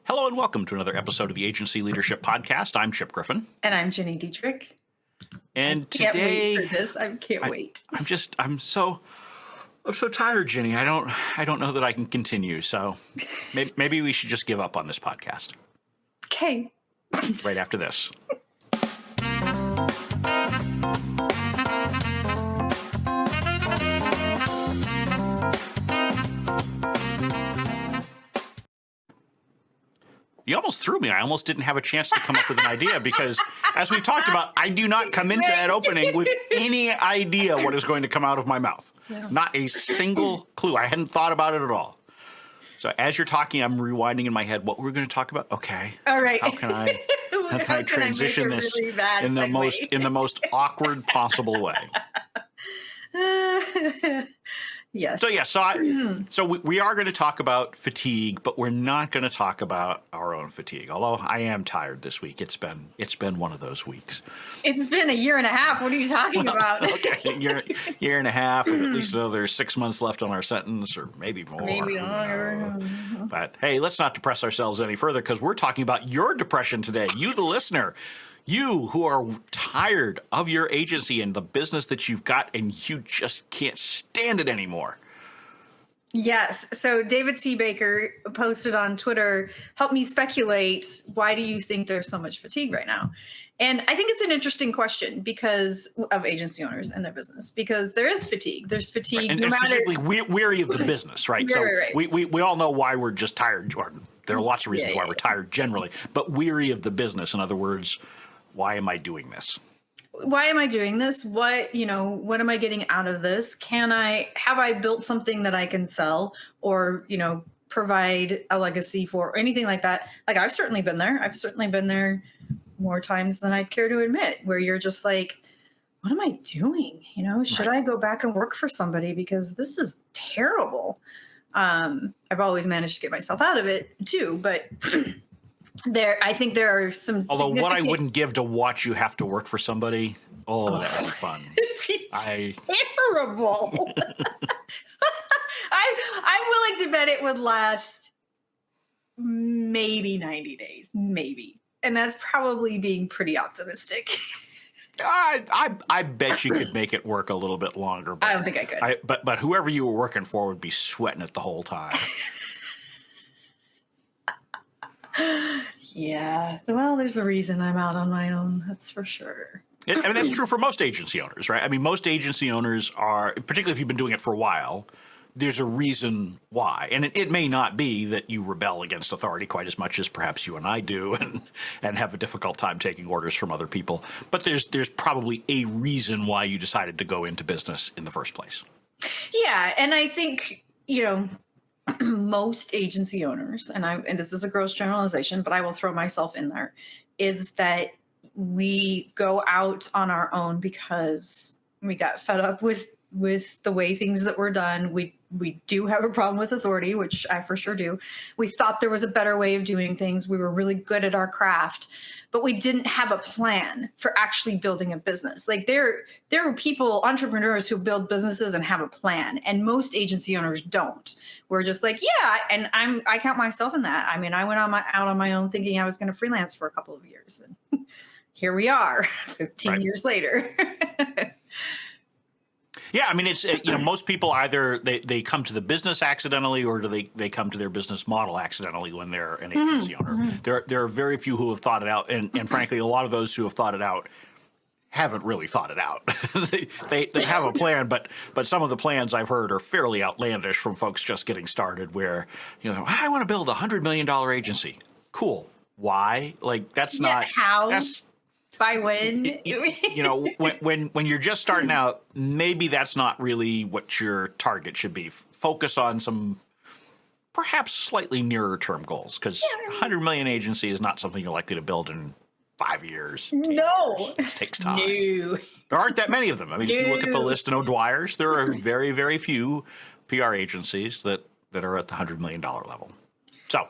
Hello and welcome to another episode of the Agency Leadership Podcast. I'm Chip Griffin. And I'm Dietrich. And I can't today, wait for this. I can't wait. I'm so tired, Ginny. I don't know that I can continue. So maybe we should just give up on this podcast. Okay. Right after this. You almost threw me. I almost didn't have a chance to come up with an idea because, as we've talked about, I do not come into that opening with any idea what is going to come out of my mouth. Yeah. Not a single clue. I hadn't thought about it at all. So as you're talking, I'm rewinding in my head what we're going to talk about. Okay. All right. How can I transition this really in the most awkward possible way? Yes. So we are going to talk about fatigue, but we're not going to talk about our own fatigue. Although I am tired this week. It's been one of those weeks. It's been a year and a half. What are you talking about? Okay, year and a half, and at least another 6 months left on our sentence, or maybe more. Maybe longer. But hey, let's not depress ourselves any further because we're talking about your depression today. You, the listener. You who are tired of your agency and the business that you've got and you just can't stand it anymore. Yes. So David C. Baker posted on Twitter, help me speculate, why do you think there's so much fatigue right now? And I think it's an interesting question because of agency owners and their business, because there is fatigue. There's fatigue. Right. And specifically weary of the business, right? Right. We all know why we're just tired, Jordan. There are lots of reasons why we're tired generally, but weary of the business. In other words, why am I doing this? Why am I doing this? What am I getting out of this? Have I built something that I can sell or, provide a legacy for or anything like that? Like I've certainly been there. I've certainly been there more times than I'd care to admit, where you're just like, what am I doing? Should I go back and work for somebody because this is terrible? I've always managed to get myself out of it too, but I think there are some. Although what I wouldn't give to watch you have to work for somebody, that would be fun. Terrible. I'm willing to bet it would last maybe 90 days, maybe, and that's probably being pretty optimistic. I bet you could make it work a little bit longer. But I don't think I could. But whoever you were working for would be sweating it the whole time. Yeah. Well, there's a reason I'm out on my own. That's for sure. That's true for most agency owners, right? I mean, most agency owners are, particularly if you've been doing it for a while, there's a reason why. And it may not be that you rebel against authority quite as much as perhaps you and I do and have a difficult time taking orders from other people. But there's probably a reason why you decided to go into business in the first place. Yeah. And I think, most agency owners, and this is a gross generalization, but I will throw myself in there, is that we go out on our own because we got fed up with the way things that were done. We do have a problem with authority, which I for sure do. We thought there was a better way of doing things. We were really good at our craft, but we didn't have a plan for actually building a business. Like there are people, entrepreneurs who build businesses and have a plan, and most agency owners don't. We're just like, yeah, and I count myself in that. I mean, I went out on my own thinking I was going to freelance for a couple of years, and here we are, 15 years later. Yeah, I mean, it's most people either they come to the business accidentally or they come to their business model accidentally when they're an agency owner. Mm-hmm. There are very few who have thought it out, and frankly, a lot of those who have thought it out haven't really thought it out. they have a plan, but some of the plans I've heard are fairly outlandish from folks just getting started. Where I want to build $100 million agency. Cool. Why? Like that's not how. That's by when? When you're just starting out, maybe that's not really what your target should be. Focus on some perhaps slightly nearer term goals, because 100 million agency is not something you're likely to build in 5 years. No. It takes time. No. There aren't that many of them. I mean, if you look at the list in O'Dwyer's, there are very, very few PR agencies that are at the $100 million level. So,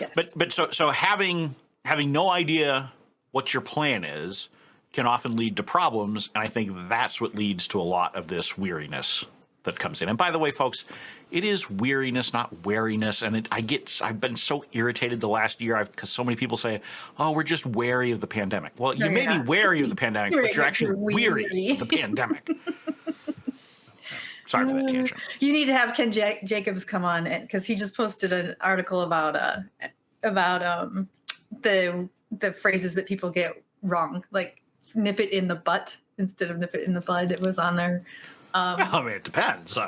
yes. So having no idea what your plan is can often lead to problems, and I think that's what leads to a lot of this weariness that comes in. And by the way, folks, it is weariness, not wariness. And I've been so irritated the last year because so many people say, "Oh, we're just wary of the pandemic." Well, No, you may you're be not. wary of the pandemic, but you're actually weary of the pandemic. Sorry for that tangent. You need to have Ken Jacobs come on because he just posted an article about the phrases that people get wrong, like "nip it in the butt" instead of "nip it in the bud." It was on there. I mean, it depends,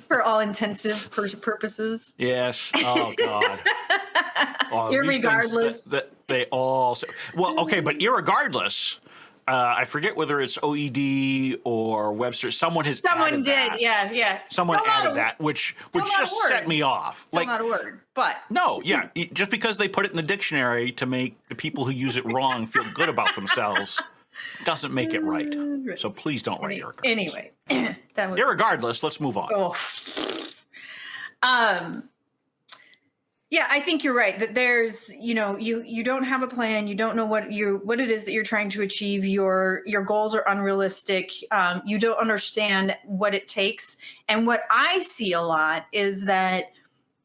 For all intensive purposes. Yes. Oh, God. Oh, Irregardless. That they all say. Well, okay, but irregardless, I forget whether it's OED or Webster. Someone did. That. Yeah. Someone added that, which just set me off. Still not a word, but. No, yeah. Just because they put it in the dictionary to make the people who use it wrong feel good about themselves doesn't make it right. So please don't write irregardless. Anyway, that was irregardless. Let's move on. Yeah, I think you're right that there's, you don't have a plan. You don't know what it is that you're trying to achieve. Your goals are unrealistic. You don't understand what it takes. And what I see a lot is that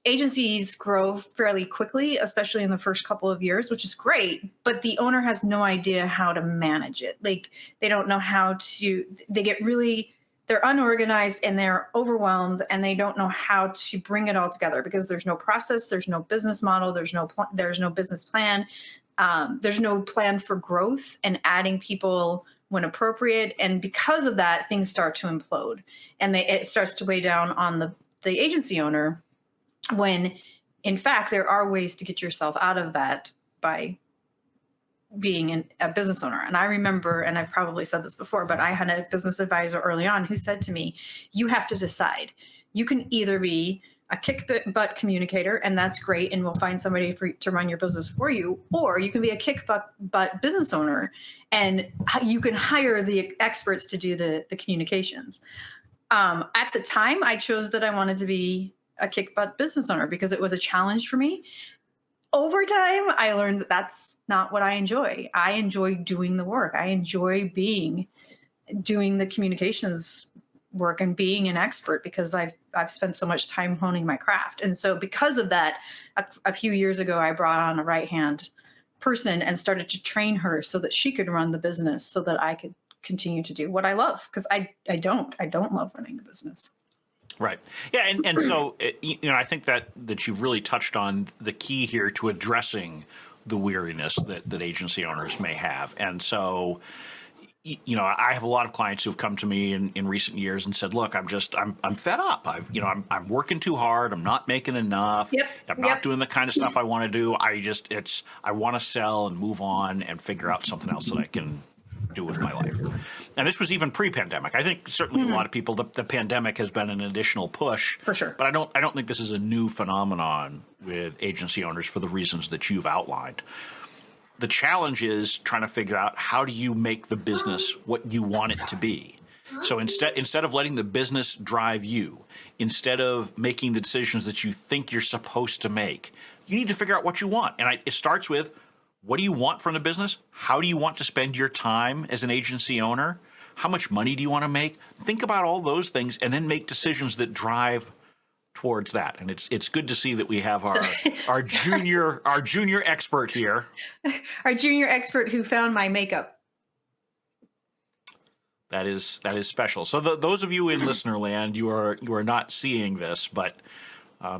agencies grow fairly quickly, especially in the first couple of years, which is great, but the owner has no idea how to manage it. Like they don't know they're unorganized and they're overwhelmed and they don't know how to bring it all together because there's no process, there's no business model, there's no business plan. There's no plan for growth and adding people when appropriate. And because of that, things start to implode and it starts to weigh down on the agency owner, when in fact there are ways to get yourself out of that by being a business owner. And I remember, and I've probably said this before, but I had a business advisor early on who said to me, you have to decide. You can either be a kick butt communicator, and that's great, and we'll find somebody to run your business for you, or you can be a kick butt business owner, and you can hire the experts to do the communications. At the time, I chose that I wanted to be a kick butt business owner because it was a challenge for me. Over time, I learned that that's not what I enjoy. I enjoy doing the work. I enjoy doing the communications work and being an expert because I've spent so much time honing my craft. And so because of that, a few years ago, I brought on a right-hand person and started to train her so that she could run the business so that I could continue to do what I love, because I don't love running the business. Right. Yeah. And so, I think that you've really touched on the key here to addressing the weariness that agency owners may have. And so, I have a lot of clients who've come to me in recent years and said, look, I'm fed up. I'm working too hard. I'm not making enough. Yep. I'm not doing the kind of stuff I want to do. I want to sell and move on and figure out something else that I can do with my life. And this was even pre-pandemic. I think certainly a lot of people, the pandemic has been an additional push. For sure. But I don't think this is a new phenomenon with agency owners for the reasons that you've outlined. The challenge is trying to figure out, how do you make the business what you want it to be? So instead of letting the business drive you, instead of making the decisions that you think you're supposed to make, you need to figure out what you want. And it starts with, what do you want from the business? How do you want to spend your time as an agency owner? How much money do you want to make? Think about all those things and then make decisions that drive towards that. And it's good to see that we have our junior expert here. Our junior expert who found my makeup. That is special. So those of you in listener land, you are not seeing this, but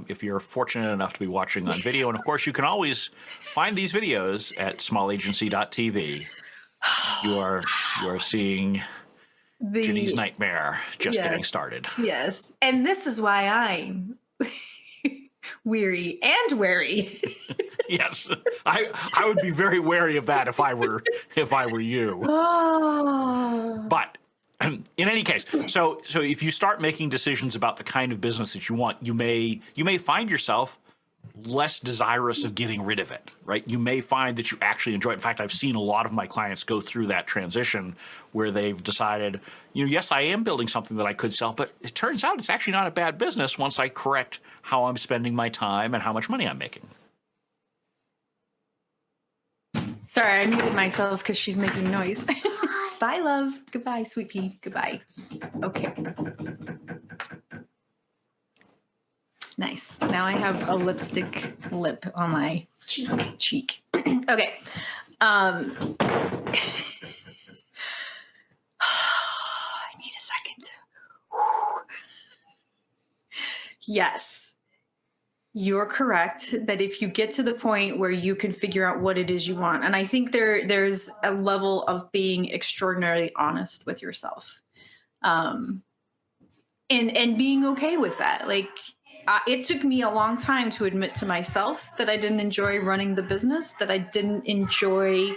if you're fortunate enough to be watching on video, and of course you can always find these videos at smallagency.tv. You are seeing Ginny's nightmare just getting started. Yes, and this is why I'm weary and wary. Yes, I would be very wary of that if I were you. Oh. But in any case, so if you start making decisions about the kind of business that you want, you may find yourself less desirous of getting rid of it, right? You may find that you actually enjoy it. In fact, I've seen a lot of my clients go through that transition where they've decided, yes, I am building something that I could sell, but it turns out it's actually not a bad business once I correct how I'm spending my time and how much money I'm making. Sorry, I muted myself because she's making noise. Bye, love. Goodbye, sweet pea. Goodbye. Okay. Nice. Now I have a lipstick lip on my cheek. Okay. I need a second. Yes. You're correct that if you get to the point where you can figure out what it is you want, and I think there's a level of being extraordinarily honest with yourself, and being okay with that. Like, it took me a long time to admit to myself that I didn't enjoy running the business, that I didn't enjoy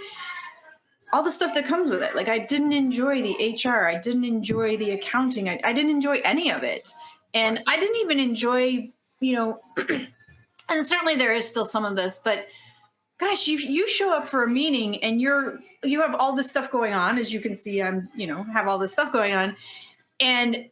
all the stuff that comes with it. Like, I didn't enjoy the HR, I didn't enjoy the accounting, I didn't enjoy any of it, and I didn't even enjoy, you know. And certainly there is still some of this, but gosh, you show up for a meeting and you have all this stuff going on. As you can see, I'm, have all this stuff going on. And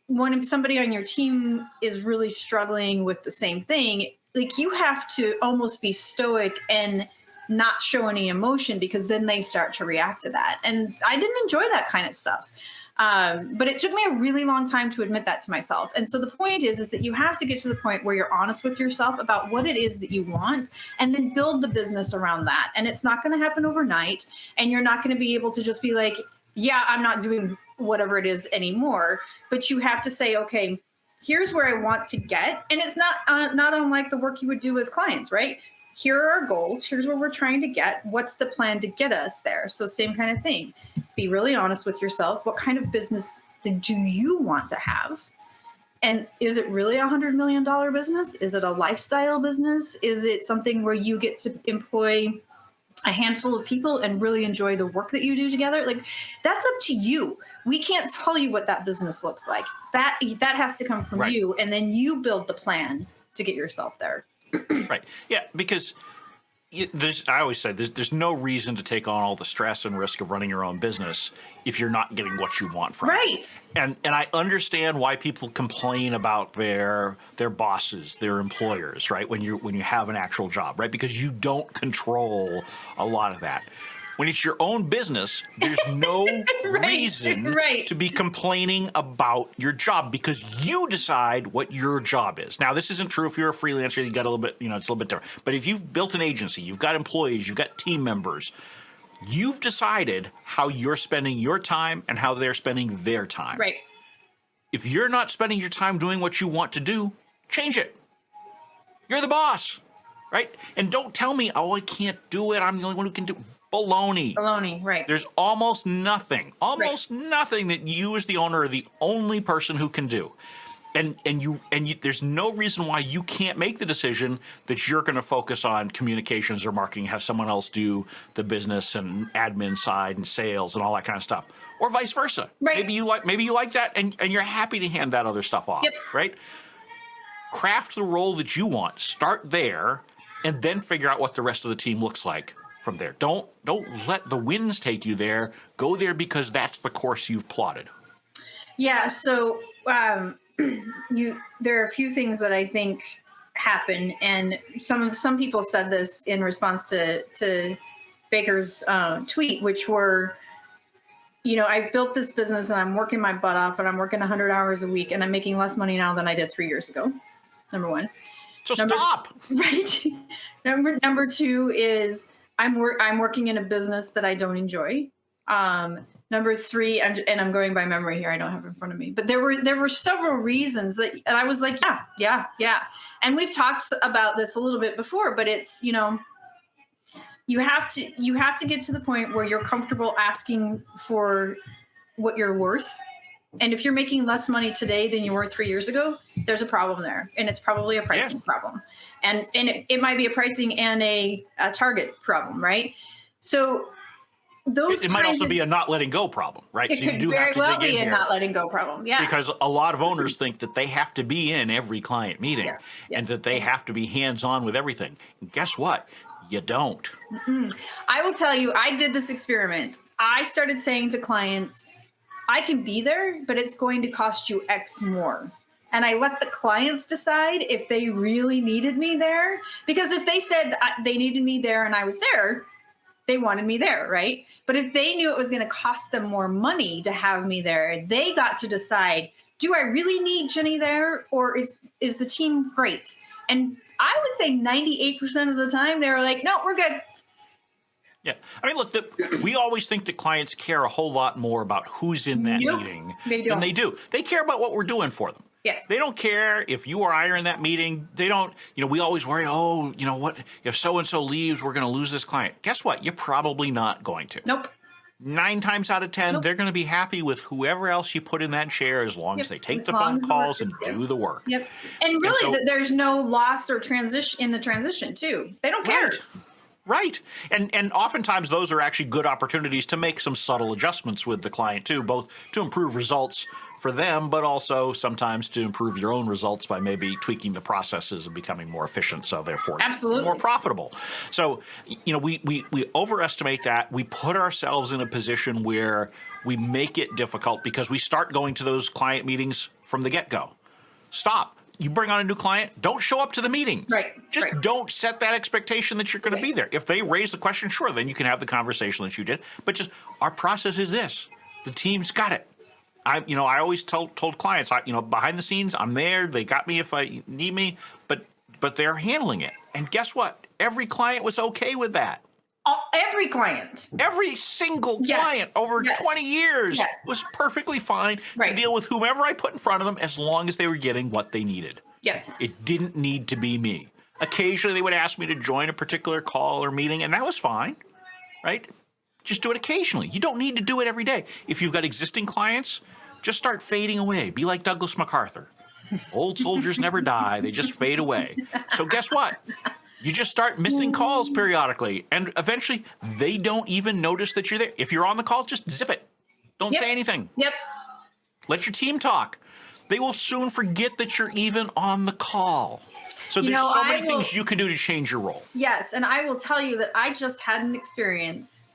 when somebody on your team is really struggling with the same thing, like, you have to almost be stoic and not show any emotion, because then they start to react to that. And I didn't enjoy that kind of stuff. But it took me a really long time to admit that to myself. And so the point is that you have to get to the point where you're honest with yourself about what it is that you want, and then build the business around that. And it's not going to happen overnight. And you're not going to be able to just be like, yeah, I'm not doing whatever it is anymore. But you have to say, okay, here's where I want to get. And it's not unlike the work you would do with clients, right? Here are our goals. Here's where we're trying to get. What's the plan to get us there? So same kind of thing. Be really honest with yourself. What kind of business do you want to have? And is it really $100 million business? Is it a lifestyle business? Is it something where you get to employ a handful of people and really enjoy the work that you do together? Like, that's up to you. We can't tell you what that business looks like. That has to come from Right. you, and then you build the plan to get yourself there. Right. Yeah, because I always say there's no reason to take on all the stress and risk of running your own business if you're not getting what you want from it. Right. And I understand why people complain about their bosses, their employers, right? When you have an actual job, right? Because you don't control a lot of that. When it's your own business, there's no reason to be complaining about your job, because you decide what your job is. Now, this isn't true if you're a freelancer. You got a little bit, it's a little bit different. But if you've built an agency, you've got employees, you've got team members, you've decided how you're spending your time and how they're spending their time. Right. If you're not spending your time doing what you want to do, change it. You're the boss, right? And don't tell me, oh, I can't do it. I'm the only one who can do it. Baloney. Baloney, right. There's almost nothing that you as the owner are the only person who can do. And there's no reason why you can't make the decision that you're going to focus on communications or marketing, have someone else do the business and admin side and sales and all that kind of stuff, or vice versa. Right. Maybe you like that and you're happy to hand that other stuff off. Yep. Right? Craft the role that you want. Start there, and then figure out what the rest of the team looks like from there. Don't let the winds take you there. Go there because that's the course you've plotted. Yeah. So there are a few things that I think happen, and some people said this in response to Baker's tweet, which were, I've built this business and I'm working my butt off and I'm working 100 hours a week and I'm making less money now than I did 3 years ago. Number one. So stop. Right. Number two is I'm working in a business that I don't enjoy. Number three, and I'm going by memory here, I don't have it in front of me, but there were several reasons that I was like, yeah. And we've talked about this a little bit before, but it's, you have to get to the point where you're comfortable asking for what you're worth. And if you're making less money today than you were 3 years ago, there's a problem there. And it's probably a pricing problem. And it might be a pricing and a target problem, right? So it might also be a not letting go problem, right? It so you could do very have to well dig in be a here. not letting go problem, yeah. Because a lot of owners think that they have to be in every client meeting and that they have to be hands-on with everything. And guess what? You don't. I will tell you, I did this experiment. I started saying to clients, I can be there, but it's going to cost you X more. And I let the clients decide if they really needed me there. Because if they said they needed me there and I was there, they wanted me there, right? But if they knew it was going to cost them more money to have me there, they got to decide, do I really need Jenny there, or is the team great? And I would say 98% of the time they're like, no, we're good. Yeah. I mean, look, we always think that clients care a whole lot more about who's in that Nope, meeting they than they don't. do. They care about what we're doing for them. Yes. They don't care if you or I are in that meeting. They don't, we always worry, what, if so-and-so leaves, we're going to lose this client. Guess what? You're probably not going to. Nope. 9 times out of 10, Nope. they're going to be happy with whoever else you put in that chair as long as they take the phone calls and do the work. Yep. And really, so, there's no loss or transition in the transition, too. They don't care. Right. And oftentimes those are actually good opportunities to make some subtle adjustments with the client too, both to improve results for them, but also sometimes to improve your own results by maybe tweaking the processes and becoming more efficient, so therefore Absolutely. more profitable. So, we overestimate that. We put ourselves in a position where we make it difficult because we start going to those client meetings from the get-go. Stop. You bring on a new client, don't show up to the meeting. Right. Just right. don't set that expectation that you're going to be there. If they raise the question, sure, then you can have the conversation that you did. But just our process is this: the team's got it. I always told clients, behind the scenes, I'm there. They got me if I need me, but they're handling it. And guess what? Every client was okay with that. Every client. Every single Yes. client over Yes. 20 years Yes. was perfectly fine to Right. deal with whomever I put in front of them as long as they were getting what they needed. Yes. It didn't need to be me. Occasionally, they would ask me to join a particular call or meeting, and that was fine, right? Just do it occasionally. You don't need to do it every day. If you've got existing clients, just start fading away. Be like Douglas MacArthur. Old soldiers never die. They just fade away. So guess what? You just start missing calls periodically, and eventually they don't even notice that you're there. If you're on the call, just zip it. Don't Yep. say anything. Yep. Let your team talk. They will soon forget that you're even on the call. So there's so many things you can do to change your role. Yes, and I will tell you that I just had an experience,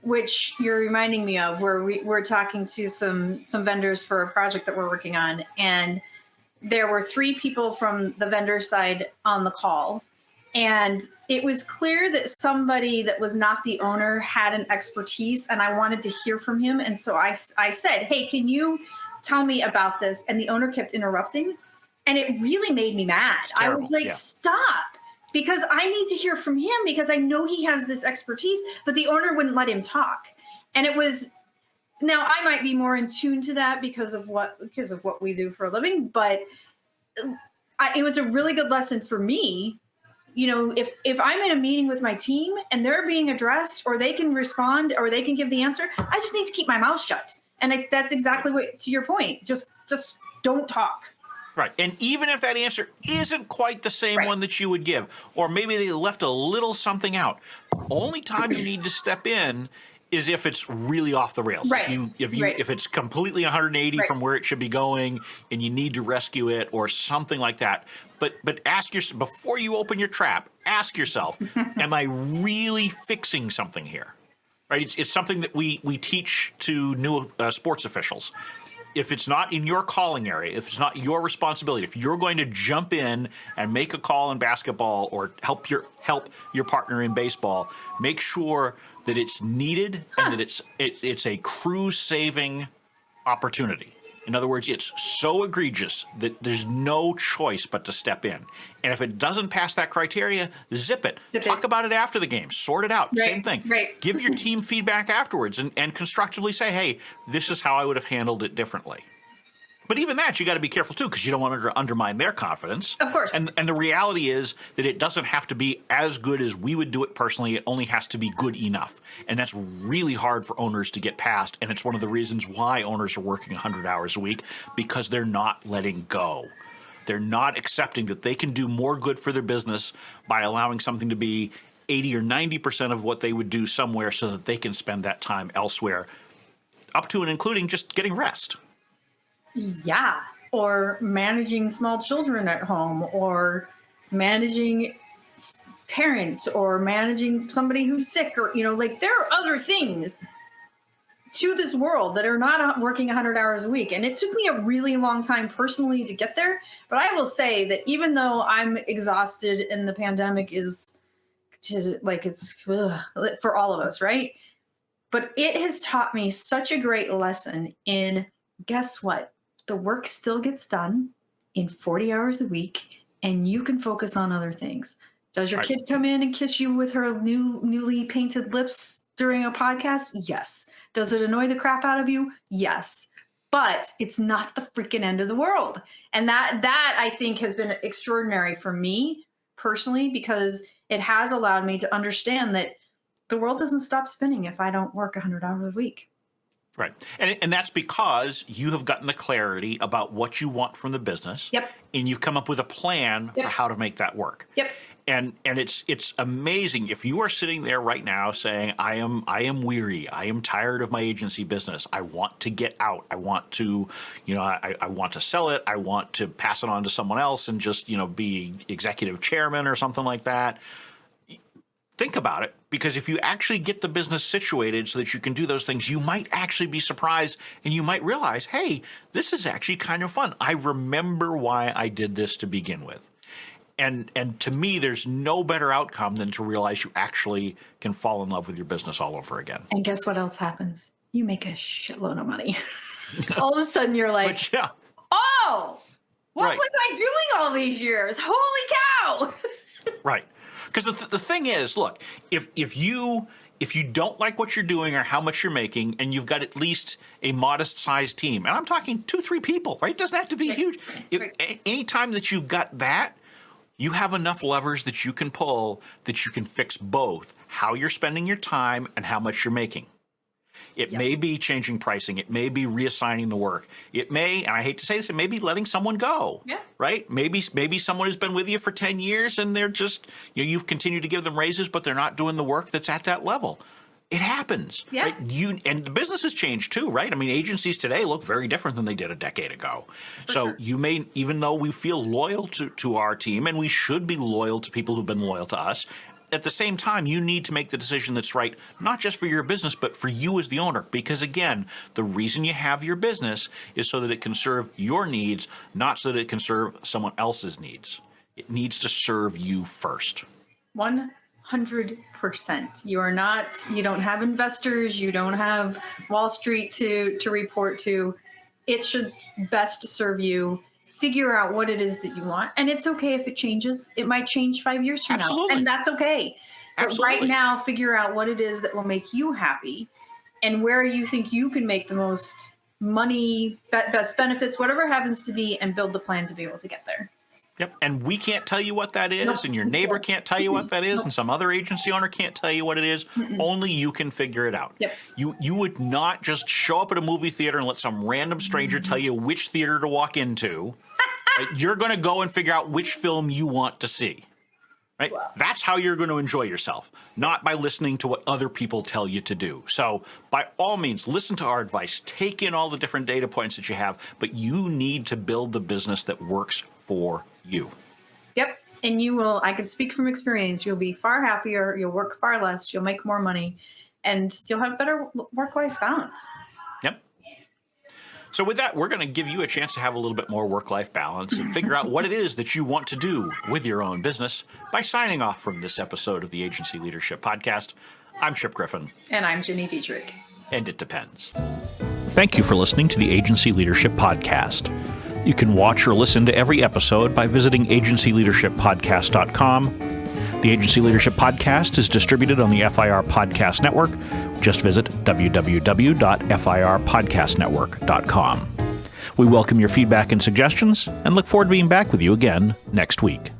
which you're reminding me of, where we're talking to some vendors for a project that we're working on, and there were 3 people from the vendor side on the call. And it was clear that somebody that was not the owner had an expertise, and I wanted to hear from him. And so I said, hey, can you tell me about this? And the owner kept interrupting, and it really made me mad. I was like, stop, because I need to hear from him because I know he has this expertise, but the owner wouldn't let him talk. And it was, now I might be more in tune to that because of what we do for a living, but it was a really good lesson for me. If I'm in a meeting with my team and they're being addressed, or they can respond, or they can give the answer, I just need to keep my mouth shut. And that's exactly what, to your point, just don't talk. Right. And even if that answer isn't quite the same one that you would give, or maybe they left a little something out, only time you need to step in is if it's really off the rails. Right. If it's completely 180 Right. from where it should be going and you need to rescue it or something like that. But ask yourself, before you open your trap, ask yourself, am I really fixing something here? Right? It's something that we teach to new sports officials. If it's not in your calling area, if it's not your responsibility, if you're going to jump in and make a call in basketball or help your partner in baseball, make sure that it's needed and that it's a crew-saving opportunity. In other words, it's so egregious that there's no choice but to step in. And if it doesn't pass that criteria, zip it. Talk about it after the game. Sort it out. Right. Same thing. Right. Give your team feedback afterwards and constructively say, hey, this is how I would have handled it differently. But even that, you got to be careful too, because you don't want to undermine their confidence. Of course. And the reality is that it doesn't have to be as good as we would do it personally. It only has to be good enough. And that's really hard for owners to get past. And it's one of the reasons why owners are working 100 hours a week, because they're not letting go. They're not accepting that they can do more good for their business by allowing something to be 80 or 90% of what they would do somewhere so that they can spend that time elsewhere, up to and including just getting rest. Yeah. Or managing small children at home, or managing parents, or managing somebody who's sick, or, there are other things to this world that are not working 100 hours a week. And it took me a really long time personally to get there. But I will say that even though I'm exhausted and the pandemic is just like, it's for all of us, right? But it has taught me such a great lesson in, guess what? the work still gets done in 40 hours a week, and you can focus on other things. Does your kid come in and kiss you with her newly painted lips during a podcast? Yes. Does it annoy the crap out of you? Yes. But it's not the freaking end of the world. And that I think has been extraordinary for me personally, because it has allowed me to understand that the world doesn't stop spinning if I don't work 100 hours a week. Right. And that's because you have gotten the clarity about what you want from the business. Yep. And you've come up with a plan for how to make that work. Yep. And it's amazing if you are sitting there right now saying, I am weary. I am tired of my agency business. I want to get out. I want to, I want to sell it. I want to pass it on to someone else and just, be executive chairman or something like that. Think about it, because if you actually get the business situated so that you can do those things, you might actually be surprised and you might realize, hey, this is actually kind of fun. I remember why I did this to begin with. And to me, there's no better outcome than to realize you actually can fall in love with your business all over again. And guess what else happens? You make a shitload of money. All of a sudden you're like, oh, what was I doing all these years? Holy cow. Right. Because the thing is, look, if you don't like what you're doing or how much you're making, and you've got at least a modest-sized team, and I'm talking 2-3 people, right? It doesn't have to be huge. Anytime that you've got that, you have enough levers that you can pull that you can fix both how you're spending your time and how much you're making. It may be changing pricing. It may be reassigning the work. It may, and I hate to say this, it may be letting someone go. Yeah. Right? Maybe someone who's been with you for 10 years and they're just, you've continued to give them raises, but they're not doing the work that's at that level. It happens. Yeah. Right? And the business has changed too, right? I mean, agencies today look very different than they did a decade ago. So you may, even though we feel loyal to our team, and we should be loyal to people who've been loyal to us, at the same time, you need to make the decision that's right, not just for your business, but for you as the owner. Because again, the reason you have your business is so that it can serve your needs, not so that it can serve someone else's needs. It needs to serve you first. 100%. You don't have investors, you don't have Wall Street to report to. It should best serve you. Figure out what it is that you want. And it's okay if it changes. It might change 5 years from now. And that's okay. But right now, figure out what it is that will make you happy and where you think you can make the most money, best benefits, whatever happens to be, and build the plan to be able to get there. Yep. And we can't tell you what that is, and your neighbor can't tell you what that is, and some other agency owner can't tell you what it is. Only you can figure it out. Yep. You would not just show up at a movie theater and let some random stranger tell you which theater to walk into. Right? You're going to go and figure out which film you want to see. Right? Wow. That's how you're going to enjoy yourself, not by listening to what other people tell you to do. So by all means, listen to our advice. Take in all the different data points that you have, but you need to build the business that works for you. Yep. And you will, I can speak from experience, you'll be far happier, you'll work far less, you'll make more money, and you'll have better work-life balance. Yep. So with that, we're going to give you a chance to have a little bit more work-life balance and figure out what it is that you want to do with your own business by signing off from this episode of the Agency Leadership Podcast. I'm Chip Griffin. And I'm Dietrich. And it depends. Thank you for listening to the Agency Leadership Podcast. You can watch or listen to every episode by visiting agencyleadershippodcast.com. The Agency Leadership Podcast is distributed on the FIR Podcast Network. Just visit www.firpodcastnetwork.com. We welcome your feedback and suggestions and look forward to being back with you again next week.